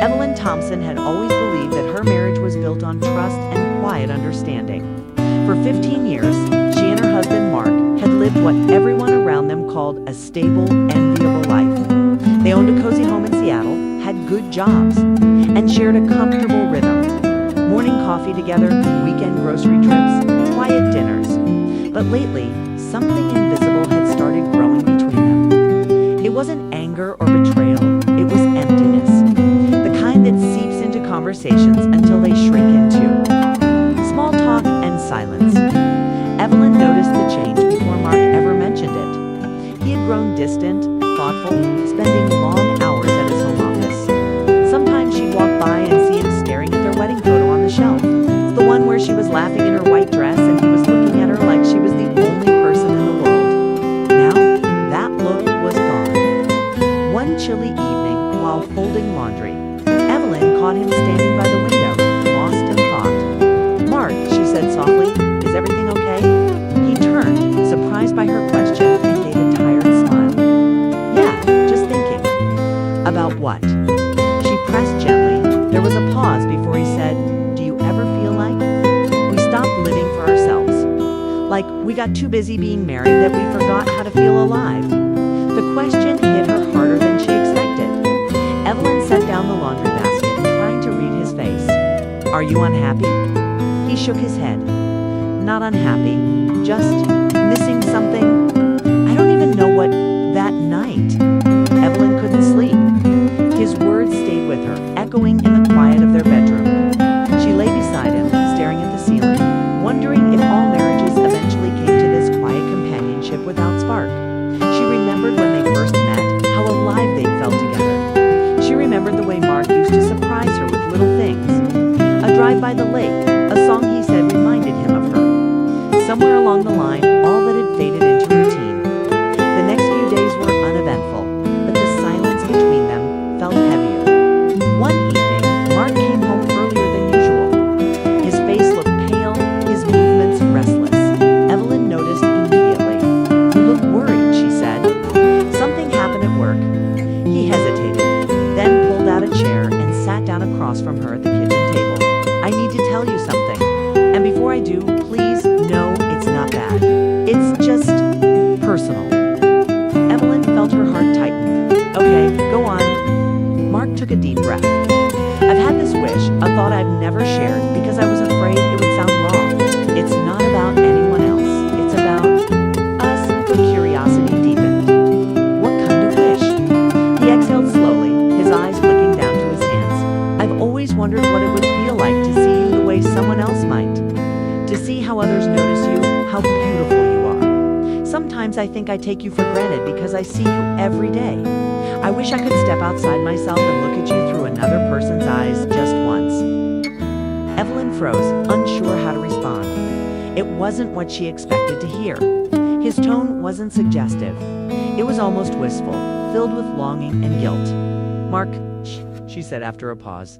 Evelyn Thompson had always believed that her marriage was built on trust and quiet understanding. For 15 years, she and her husband Mark had lived what everyone around them called a stable, enviable life. They owned a cozy home in Seattle, had good jobs, and shared a comfortable rhythm. Morning coffee together, weekend grocery trips, quiet dinners. But lately, something invisible had started growing between them. It wasn't anger or betrayal, it was emptiness. The kind that seeps into conversations until they shrink into small talk and silence. Evelyn noticed the change before Mark ever mentioned it. He had grown distant, thoughtful, spending long hours at his home office. Sometimes she'd walk by and see him staring at their wedding photo on the shelf. The one where she was laughing in her white dress and he was looking at her like she was the only person in the world. Now, that look was gone. One chilly evening, while folding laundry, Evelyn caught him standing by the window, lost in thought. "Mark," she said softly, "is everything okay?" He turned, surprised by her question, and gave a tired smile. "Yeah, just thinking." "About what?" She pressed gently. There was a pause before he said, "Do you ever feel like we stopped living for ourselves? Like we got too busy being married that we forgot how to feel alive?" The question hit her harder than she expected. Evelyn set down the laundry basket, trying to read his face. "Are you unhappy?" He shook his head. "Not unhappy, just missing something. I don't even know what that night." Evelyn couldn't sleep. His words stayed with her, echoing in the quiet of their bedroom. She lay beside him, staring at the ceiling, wondering if all marriages eventually came to this quiet companionship without spark. She remembered when they first met, how alive they felt together. She remembered the way Mark used to surprise her with little things. A drive by the lake, a song he said reminded him of her. Somewhere along the line, all that had faded into routine. The next few days were uneventful, but the silence between them felt heavier. One evening, Mark came home earlier than usual. His face looked pale, his movements restless. Evelyn noticed immediately. "You look worried," she said. "Something happened at work." He hesitated, then pulled out a chair and sat down across from her at the kitchen table. "I need to tell you something. And before I do, please, no, it's not bad. It's just personal." Evelyn felt her heart tighten. "Okay, go on." Mark took a deep breath. "I've had this wish, a thought I've never shared because I was afraid it would sound wrong. It's not about anyone else. It's about us." Her curiosity deepened. "What kind of wish?" He exhaled slowly, his eyes flicking down to his hands. "I've always wondered what it would feel like to see you the way someone else might. To see how others notice you, how beautiful you are. Sometimes I think I take you for granted because I see you every day. I wish I could step outside myself and look at you through another person's eyes just once." Evelyn froze, unsure how to respond. It wasn't what she expected to hear. His tone wasn't suggestive. It was almost wistful, filled with longing and guilt. "Mark," she said after a pause,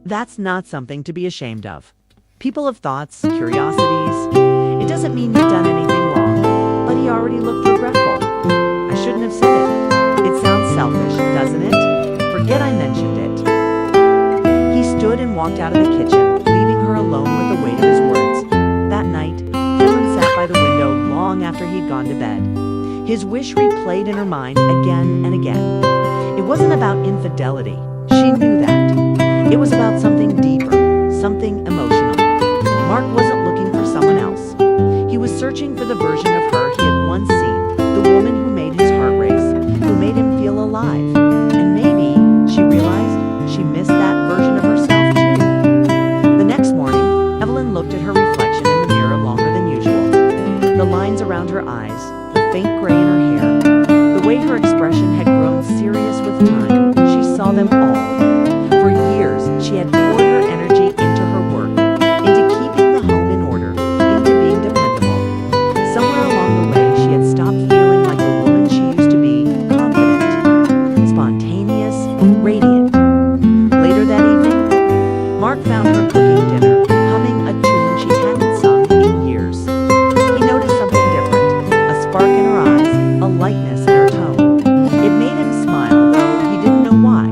"that's not something to be ashamed of. People have thoughts, curiosities. It doesn't mean you've done anything wrong." But he already looked regretful. "I shouldn't have said it. It sounds selfish, doesn't it? Forget I mentioned it." He stood and walked out of the kitchen, leaving her alone with the weight of his words. That night, Evelyn sat by the window long after he'd gone to bed. His wish replayed in her mind again and again. It wasn't about infidelity. She knew that. It was about something deeper, something emotional. Mark wasn't looking for someone else. He was searching for the version of her he had once seen, the woman who made his heart race, who made him feel alive. And maybe, she realized, she missed that version of herself too. The next morning, Evelyn looked at her reflection in the mirror longer than usual. The lines around her eyes, the faint gray in her hair, the way her expression had grown serious with time, she saw them all. For years, she had poured her energy into her work, into keeping the home in order, into being dependable. Somewhere along the way, she had stopped feeling like the woman she used to be, confident, spontaneous, radiant. Later that evening, Mark found her cooking dinner, humming a tune she hadn't sung in years. He noticed something different, a spark in her eyes, a lightness in her tone. It made him smile, though he didn't know why.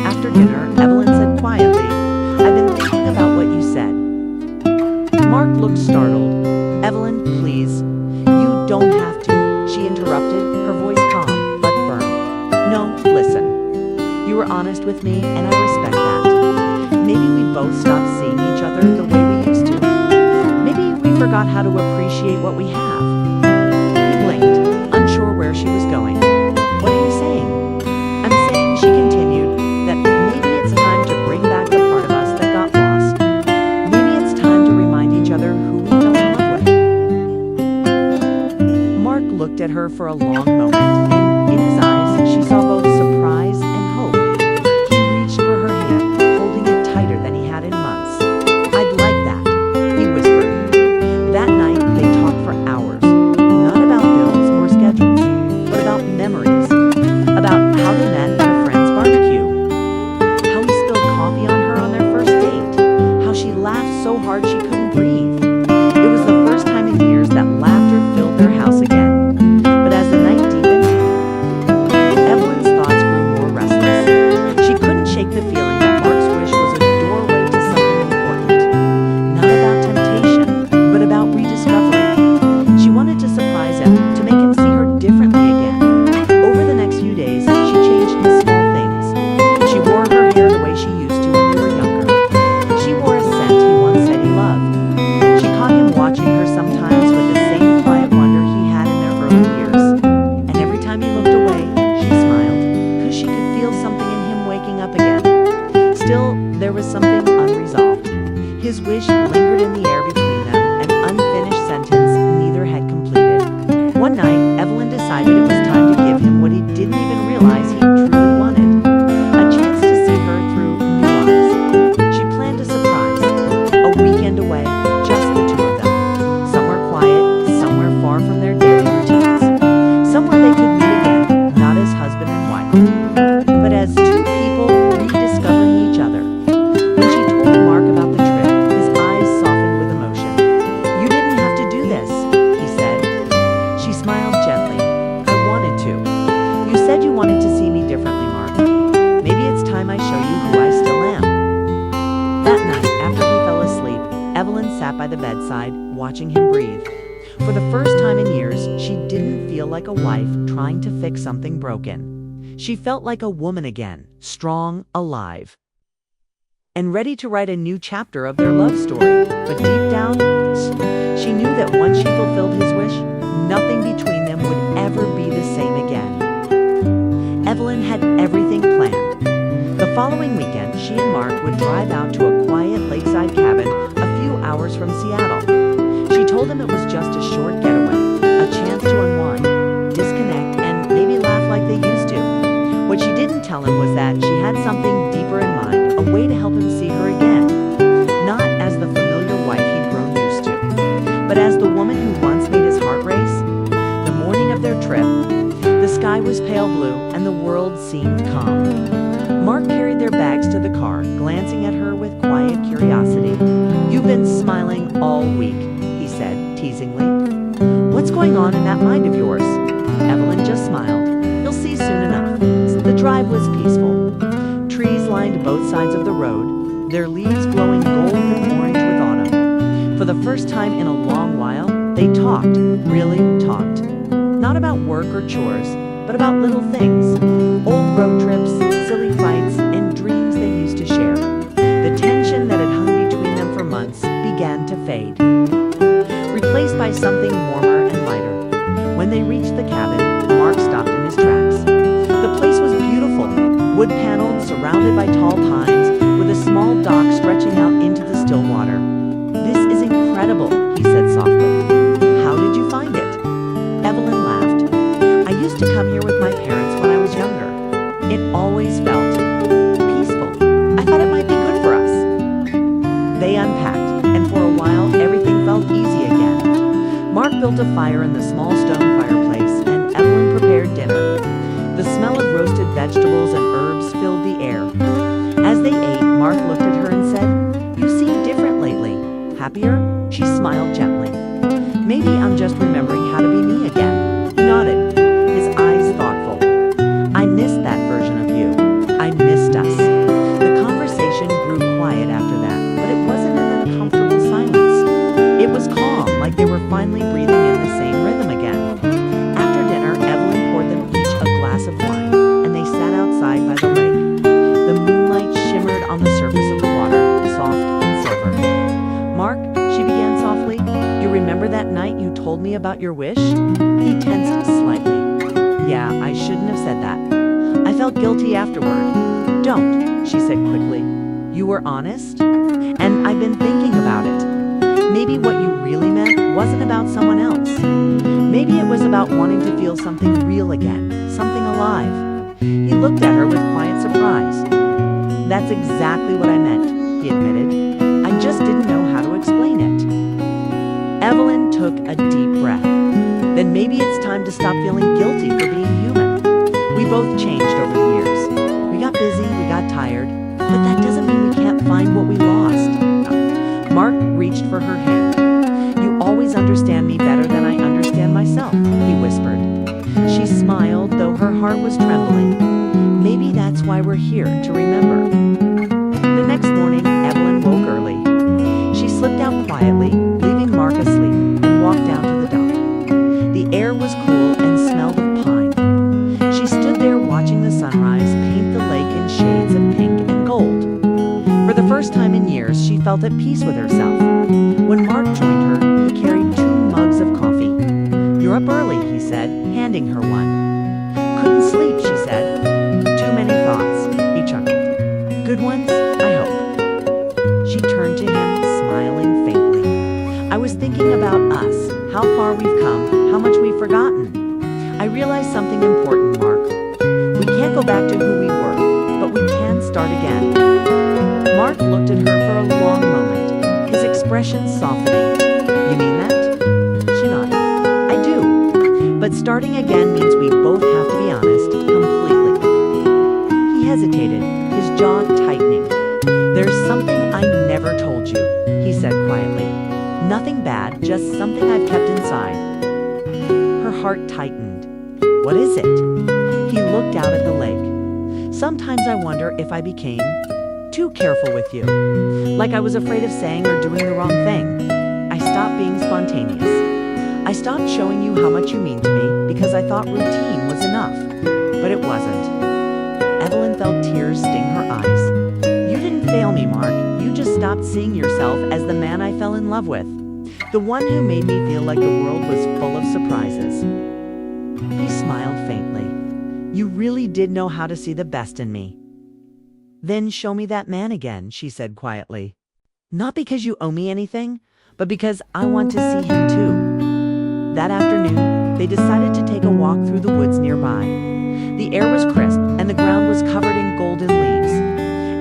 After dinner, Evelyn with me, and I respect that. Maybe we both stopped seeing each other the way we used to. Maybe we forgot how to appreciate what we have." He blinked, unsure where she was going. "What are you saying?" "I'm saying," she continued, "that maybe it's time to bring back the part of us that got lost. Maybe it's time to remind each other who we fell in love with." Mark looked at her for a long moment, and in his eyes she saw both surprise and hope. He reached for her hand, holding it tighter than he had in months. "I'd like that," he whispered. That night they talked for hours, not about bills or schedules, but about memories, about how they met at a friend's barbecue, how he spilled coffee on her on their first date, how she laughed so hard she couldn't breathe. It was the first time in years that laughter filled their house again. But as the night deepened, Evelyn's thoughts grew more restless. She couldn't shake the feeling that Mark's wish was a doorway to something important. Not about temptation, but about rediscovery. She wanted to surprise him, to make him see her differently again. Over the next few days, she changed in small things. She wore her hair the way she used to when they were younger. She wore a scent he once said he loved. She caught him watching her sometimes with the same quiet wonder he had in their early years. And every time he looked away, she smiled, because she could feel something in him waking up again. Still, there was something unresolved. His wish lingered in the air between them, an unfinished sentence neither had completed. One night, Evelyn decided it was time to give him what he didn't even realize he truly wanted. A chance to see her through new eyes. She planned a surprise. A weekend away, just the two of them. Somewhere quiet, somewhere far from their daily routines. Somewhere they could meet again, not as husband and wife, but as two people rediscovering each other. When she told Mark about the trip, his eyes softened with emotion. "You didn't have to do this," he said. She smiled gently. "I wanted to. You said you wanted to see me differently, Mark. Maybe it's time I show you who I still am." That night, after he fell asleep, Evelyn sat by the bedside, watching him breathe. For the first time in years, she didn't feel like a wife trying to fix something broken. She felt like a woman again, strong, alive, and ready to write a new chapter of their love story. But deep down, she knew that once she fulfilled his wish, nothing between them would ever be the same again. Evelyn had everything planned. The following weekend, she and Mark would drive out to a quiet lakeside cabin a few hours from Seattle. She told him it was just a short getaway, a chance to unwind, disconnect, and maybe laugh like they used to. What she didn't tell him was that she had something deeper in mind, a way to help him see her again. Not as the familiar wife he'd grown used to, but as the woman who once made his heart race. The morning of their trip, the sky was pale blue and the world seemed calm. Mark carried their bags to the car, glancing at her with quiet curiosity. "You've been smiling all week," he said, teasingly. "What's going on in that mind of yours?" Evelyn just smiled. "You'll see soon enough." The drive was peaceful. Trees lined both sides of the road, their leaves glowing gold and orange with autumn. For the first time in a long while, they talked, really talked. Not about work or chores, but about little things. Old road trips, silly fights, and dreams they used to share. The tension that had hung between them for months began to fade, replaced by something warmer and lighter. When they reached the cabin, Mark stopped in his tracks. The place was beautiful, wood-paneled, surrounded by tall pines, with a small dock stretching out into the still water. "This is incredible," he said softly. "How did you find it?" Evelyn laughed. "I used to come here with my parents when I was younger. It always felt peaceful. I thought it might be good for us." They unpacked, and for a while everything felt easy again. Mark built a fire in the small stone fireplace, and Evelyn prepared dinner. The smell of roasted vegetables and herbs filled the air. As they ate, Mark looked at her and said, "You seem different lately. Happier?" She smiled gently. "Maybe I'm just remembering how to be me again." He nodded, his eyes thoughtful. "I missed that version of you. I missed us." The conversation grew quiet after that, but it wasn't an uncomfortable silence. It was calm, like they were finally breathing in the same rhythm again. After dinner, Evelyn poured them each a glass of wine, and they sat outside by the lake. The moon told me about your wish? He tensed slightly. Yeah, I shouldn't have said that. I felt guilty afterward. Don't, she said quickly. You were honest? And I've been thinking about it. Maybe what you really meant wasn't about someone else. Maybe it was about wanting to feel something real again, something alive. He looked at her with quiet surprise. That's exactly what I meant, he admitted. I just didn't know how to explain it. Evelyn took a deep breath. Then maybe it's time to stop feeling guilty for being human. We both changed over the years. We got busy, we got tired, but that doesn't mean we can't find what we lost. Mark reached for her hand. You always understand me better than I understand myself, he whispered. She smiled, though her heart was trembling. Maybe that's why we're here, to remember. The next morning, Evelyn woke early. She slipped out quietly, leaving Mark asleep, and walked down to the dock. The air was cool and smelled of pine. She stood there watching the sunrise paint the lake in shades of pink and gold. For the first time in years, she felt at peace with herself. When Mark joined her, he carried 2 mugs of coffee. You're up early, he said, handing her one. Couldn't sleep, she said. Too many thoughts, he chuckled. Good ones, I hope. She turned to him, smiling faintly. I was thinking about us, how far we've come, how much we've forgotten. I realized something important, Mark. We can't go back to who we were, but we can start again. Mark looked at her for a long moment, his expression softening. You mean that? She nodded. I do. But starting again means we both have to be honest, completely. He hesitated, his jaw tightening. There's something I never told you, he said quietly. Nothing bad, just something I've kept inside. Her heart tightened. What is it? He looked out at the lake. Sometimes I wonder if I became too careful with you. Like I was afraid of saying or doing the wrong thing. I stopped being spontaneous. I stopped showing you how much you mean to me because I thought routine was enough. But it wasn't. Evelyn felt tears sting her eyes. You didn't fail me, Mark. You just stopped seeing yourself as the man I fell in love with. The one who made me feel like the world was full of surprises. He smiled faintly. You really did know how to see the best in me. Then show me that man again, she said quietly. Not because you owe me anything, but because I want to see him too. That afternoon, they decided to take a walk through the woods nearby. The air was crisp and the ground was covered in golden leaves.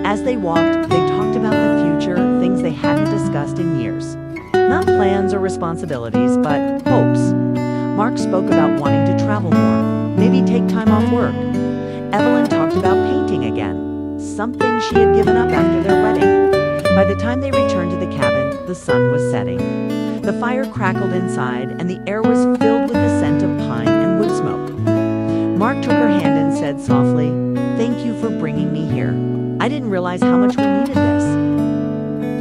As they walked, they talked about the future, things they hadn't discussed in years. Not plans or responsibilities, but hopes. Mark spoke about wanting to travel more, maybe take time off work. Evelyn talked about painting again. Something she had given up after their wedding. By the time they returned to the cabin, the sun was setting. The fire crackled inside, and the air was filled with the scent of pine and wood smoke. Mark took her hand and said softly, Thank you for bringing me here. I didn't realize how much we needed this.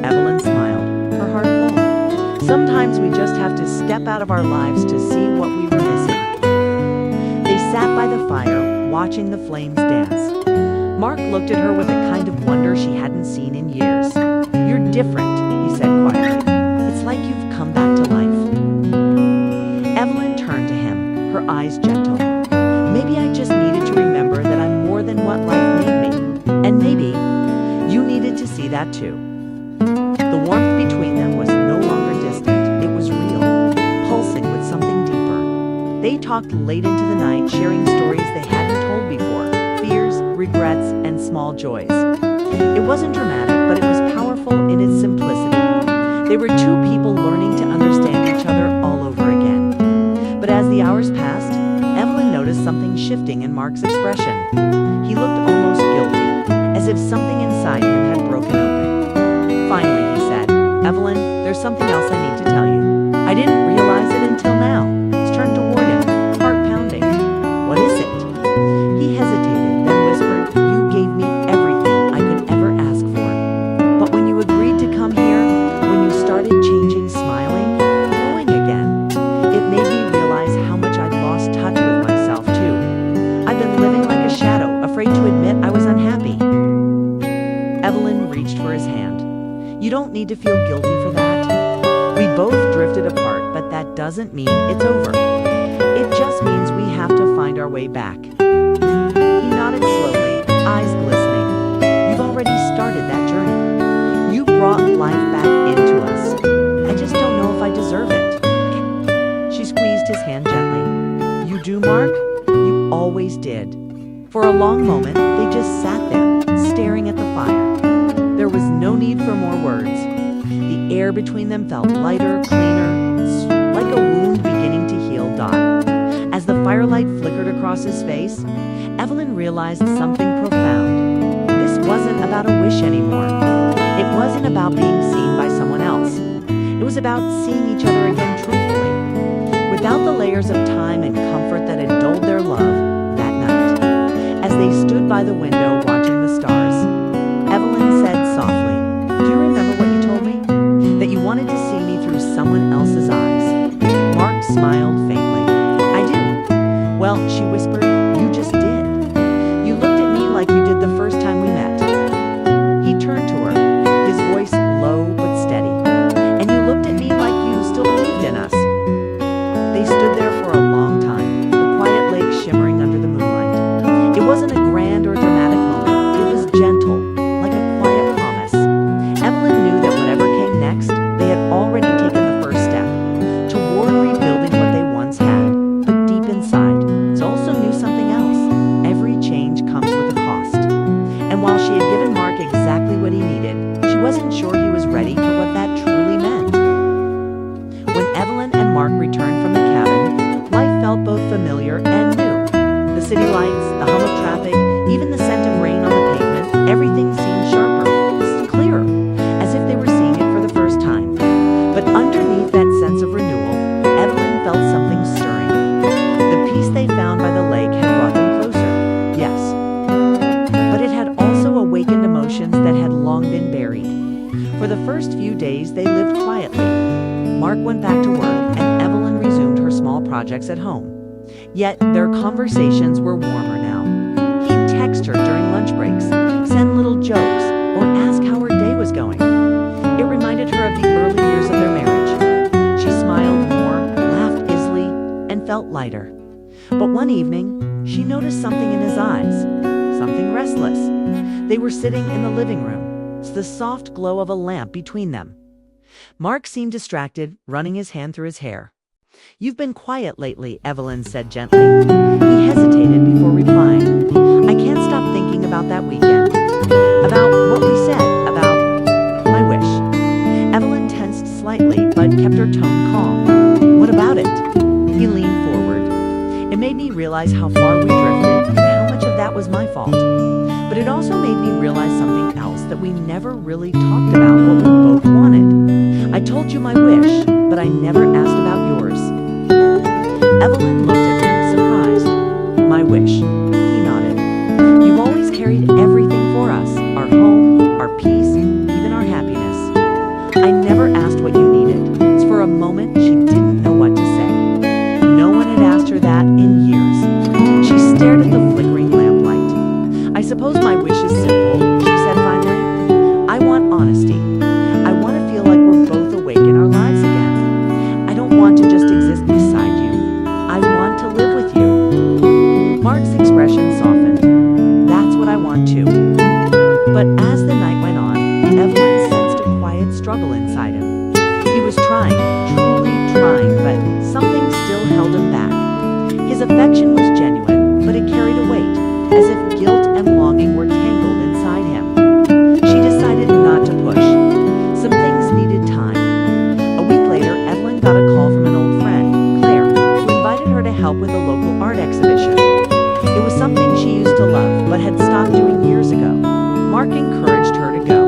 Evelyn smiled, her heart full. Sometimes we just have to step out of our lives to see what we were missing. They sat by the fire, watching the flames dance. Mark looked at her with a kind of wonder she hadn't seen in years. You're different, he said quietly. It's like you've come back to life. Evelyn turned to him, her eyes gentle. Maybe I just needed to remember that I'm more than what life made me. And maybe you needed to see that too. The warmth between them was no longer distant. It was real, pulsing with something deeper. They talked late into the night, sharing stories they hadn't told before. Fears, regrets, and small joys. It wasn't dramatic, but it was powerful in its simplicity. They were 2 people learning to understand each other all over again. But as the hours passed, Evelyn noticed something shifting in Mark's expression. He looked almost guilty, as if something inside him had broken open. Finally, he said, Evelyn, there's something else I need to tell you. I didn't realize it until now. She turned toward him, heart pounding. What is it? He hesitated, then whispered, You gave me everything I could ever ask for. But when you agreed to come here, when you started changing, smiling, growing again, it made me realize how much I'd lost touch with myself too. I've been living like a shadow, afraid to admit I was unhappy. Evelyn reached for his hand. You don't need to feel guilty for that. We both drifted apart, but that doesn't mean it's over. It just means we have to find our way back." He nodded slowly, eyes glistening. "You've already started that journey. You brought life back into us. I just don't know if I deserve it." She squeezed his hand gently. "You do, Mark? You always did." For a long moment, they just sat there, staring at the fire. There was no need for more words. The air between them felt lighter, cleaner, like a wound beginning to heal. As the firelight flickered across his face, Evelyn realized something profound. This wasn't about a wish anymore. It wasn't about being seen by someone else. It was about seeing each other again truthfully, without the layers of time and comfort that had dulled their love that night. As they stood by the window watching the stars, Evelyn said softly, "Do you remember what you told me? That you wanted to see me through someone else's eyes?" Mark smiled faintly. "I do." "Well," she whispered, "you just did. You looked at me like you did the first time we met." He turned to her, his voice low but steady. "And you looked at me like you still believed in us." They stood there for a long time, the quiet lake shimmering under the moonlight. It wasn't a grand or dramatic moment. It was gentle, like a quiet promise. Evelyn knew that whatever came next, they had already taken the first step toward rebuilding what they once had. But deep inside, she also knew something else. Every change comes with a cost. And while she had given Mark exactly what he needed, she wasn't sure he was ready for what that truly meant. When Evelyn and Mark returned from the cabin, life felt both familiar and new. The city lights, the hum of traffic, even the scent of rain on the pavement, everything seemed sharper, clearer, as if they were seeing it for the first time. But underneath that sense of renewal, Evelyn felt something stirring. The peace they found by the lake had brought them closer, yes. But it had also awakened emotions that had long been buried. For the first few days, they lived quietly. Mark went back to work, and Evelyn resumed her small projects at home. Yet their conversations were warmer now. He'd text her during lunch breaks, send little jokes, or ask how her day was going. It reminded her of the early years of their marriage. She smiled more, laughed easily, and felt lighter. But one evening, she noticed something in his eyes, something restless. They were sitting in the living room, the soft glow of a lamp between them. Mark seemed distracted, running his hand through his hair. "You've been quiet lately," Evelyn said gently. He hesitated before replying. "I can't stop thinking about that weekend. About what we said, about my wish." Evelyn tensed slightly, but kept her tone calm. "What about it?" He leaned forward. "It made me realize how far we drifted and how much of that was my fault. But it also made me realize something else, that we never really talked about what we both wanted. I told you my wish, but I never asked about yours." Evelyn looked at him, surprised. "My wish," he nodded. "You've always carried everything for us, our home, our peace, even our happiness. I never asked what you needed." For a moment, she didn't know what to say. No one had asked her that in years. She stared at the flickering lamplight. "I suppose my wish is simple," she said finally. "I want honesty. I want to feel like we're both awake in our lives again. I don't want to just exist beside you. I want to live with you." Mark's expression softened. "That's what I want too." But as the night went on, Evelyn sensed a quiet struggle inside him. He was trying, truly trying, but something still held him back. His affection was genuine, but it carried a weight, as if guilt and longing were tangled inside him. She decided not to push. Some things needed time. A week later, Evelyn got a call from an old friend, Claire, who invited her to help with a local art exhibition. It was something she used to love, but had stopped doing years ago. Mark encouraged her to go.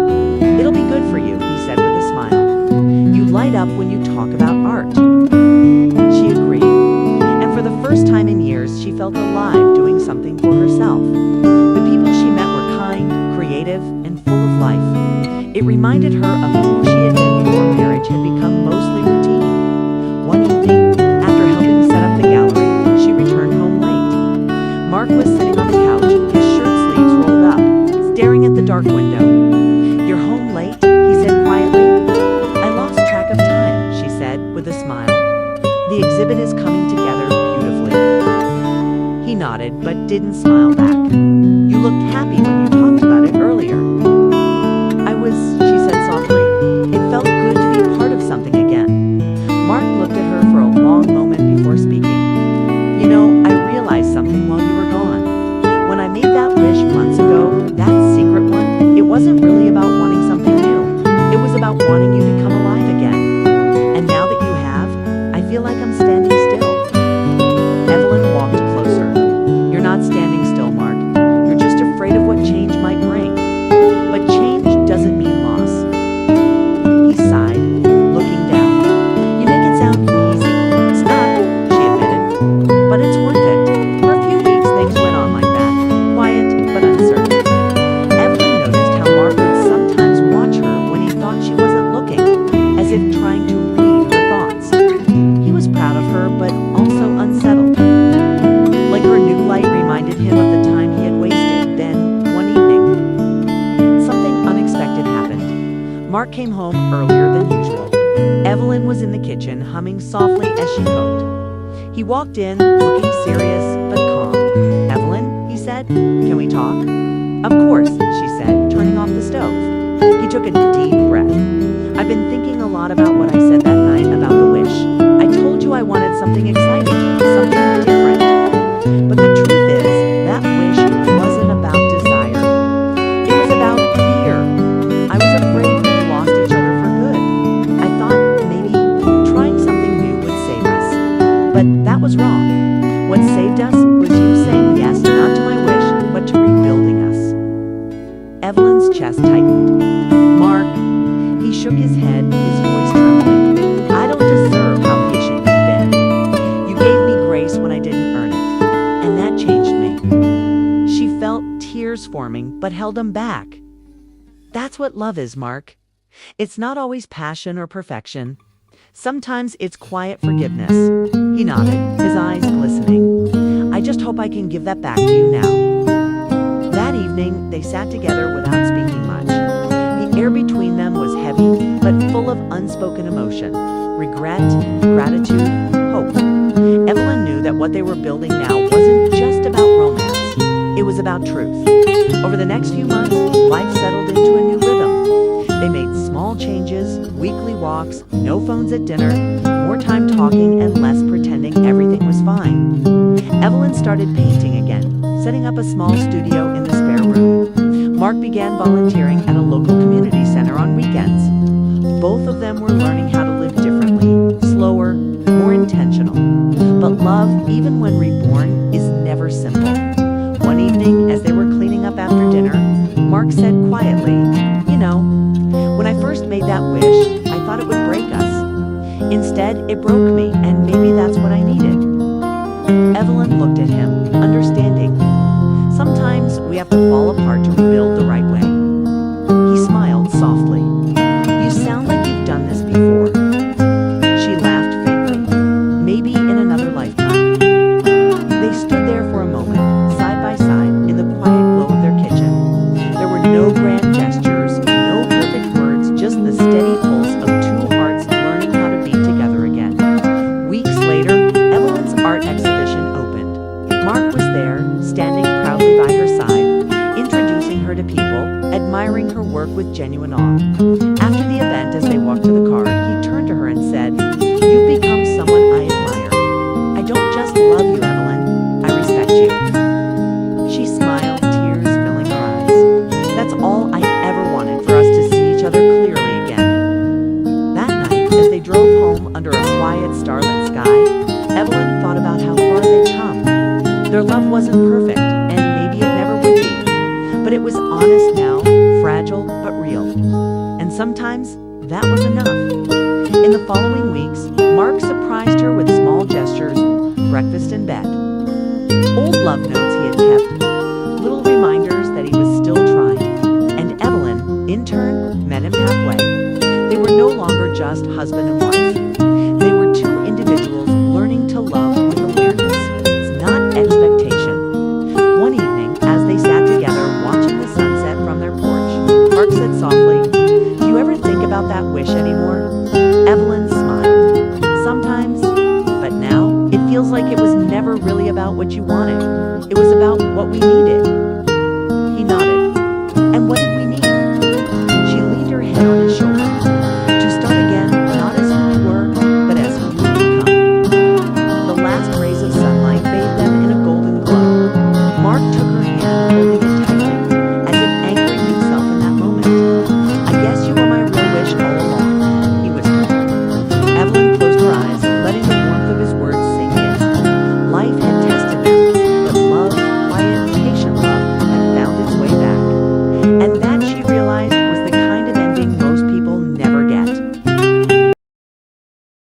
"It'll be good for you," he said with a smile. "You light up when you talk about art." She agreed. And for the first time in years, she felt alive doing something for herself. The people she met were kind, creative, and full of life. It reminded her of who she had been before marriage had become mostly routine. One evening, after helping set up the gallery, she returned home late. Mark was sitting on the couch, his shirt sleeves rolled up, staring at the dark window. "You're home late?" he said quietly. "I lost track of time," she said with a smile. didn't smile back. "You looked happy when you talked about it earlier." "I was," she said softly. It felt good to be part of something again. Mark looked at her for a long moment before speaking. "You know, I realized something while you were gone. When I made that wish months ago, that secret one, it wasn't really about wanting something new. It was about wanting you to come alive again. And now that you have, I feel like I'm standing still." Evelyn walked closer. "You're not standing still, Mark. You're just afraid of what change might bring. But change doesn't mean loss." He sighed, looking down. "You make it sound easy. It's not," she admitted. "But it's worth it." For a few weeks, things went on like that, quiet but uncertain. Evelyn noticed how Mark would sometimes watch her when he thought she wasn't looking, as if trying to read her thoughts. He was proud of her, but also unsettled. Like her new light reminded him of the time he had wasted. Then, one evening, something unexpected happened. Mark came home earlier than usual. Evelyn was in the kitchen, humming softly as she cooked. He walked in, looking serious but calm. "Evelyn," he said, "can we talk?" "Of course," she said, turning off the stove. He took a deep breath. "I've been thinking a lot about what I said that night about the wish. I told you I wanted something exciting, something different. But the truth is, that wish wasn't about desire. It was about fear. I was afraid we'd lost each other for good. I thought maybe trying something new would save us. But that was wrong. What saved us was you saying yes not to my wish, but to rebuilding us." Evelyn's chest tightened. "Mark," he shook his head, his voice trembling. "I don't deserve how patient you've been. You gave me grace when I didn't earn it, and that changed me." She felt tears forming, but held them back. "That's what love is, Mark. It's not always passion or perfection. Sometimes it's quiet forgiveness." He nodded, his eyes glistening. "I just hope I can give that back to you now." That evening, they sat together without speaking much. The air between them was heavy, but full of unspoken emotion, regret, gratitude, hope. Evelyn knew that what they were building now wasn't just about romance. It was about truth. Over the next few months, life settled into a new rhythm. They made small changes, weekly walks, no phones at dinner, more time talking and less pretending everything was fine. Evelyn started painting again, setting up a small studio in the spare room. Mark began volunteering at a local community center on weekends. Both of them were learning how to live differently, slower, more intentional. But love, even when reborn, is never simple. One evening, as they were cleaning up after dinner, Mark said quietly, "You know, when I first made that wish, I thought it would break us. Instead, it broke me, and maybe that's what I needed." Evelyn looked at him, understanding. "Sometimes we have to fall apart to rebuild the right way." He smiled softly. "You sound like you've done this before." She laughed faintly. "Maybe in another lifetime." They stood there for a moment, side by side, in the quiet glow of their kitchen. There were no grand gestures, no perfect words, just the steady pulse of two hearts learning how to be together again. Weeks later, Evelyn's art exhibition opened. Mark was there, standing proudly by her side, introducing her to people, admiring her work with genuine awe. After the event, as they walked to the car, he turned to her and said, "You've become someone I admire. I don't just love you, Evelyn. I respect you." She smiled, tears filling her eyes. "That's all I ever wanted, for us to see each other clearly again." That night, as they drove home under a quiet, starlit sky, Evelyn thought about how far they'd come. Their love wasn't perfect, and maybe it never would be. But it was honest now, fragile but real. And sometimes, that was enough. In the following weeks, Mark surprised her with small gestures, breakfast in bed. Old love notes he had kept, little reminders that he was still trying. And Evelyn, in turn, met him halfway. They were no longer just husband and wife. They were two individuals learning to love with awareness, not expectation. One evening, as they sat together watching the sunset from their porch, Mark said softly, "Do you ever think about that wish anymore?" Evelyn smiled. "Sometimes, but now it feels like it was never really about about what you wanted. It was about what we needed.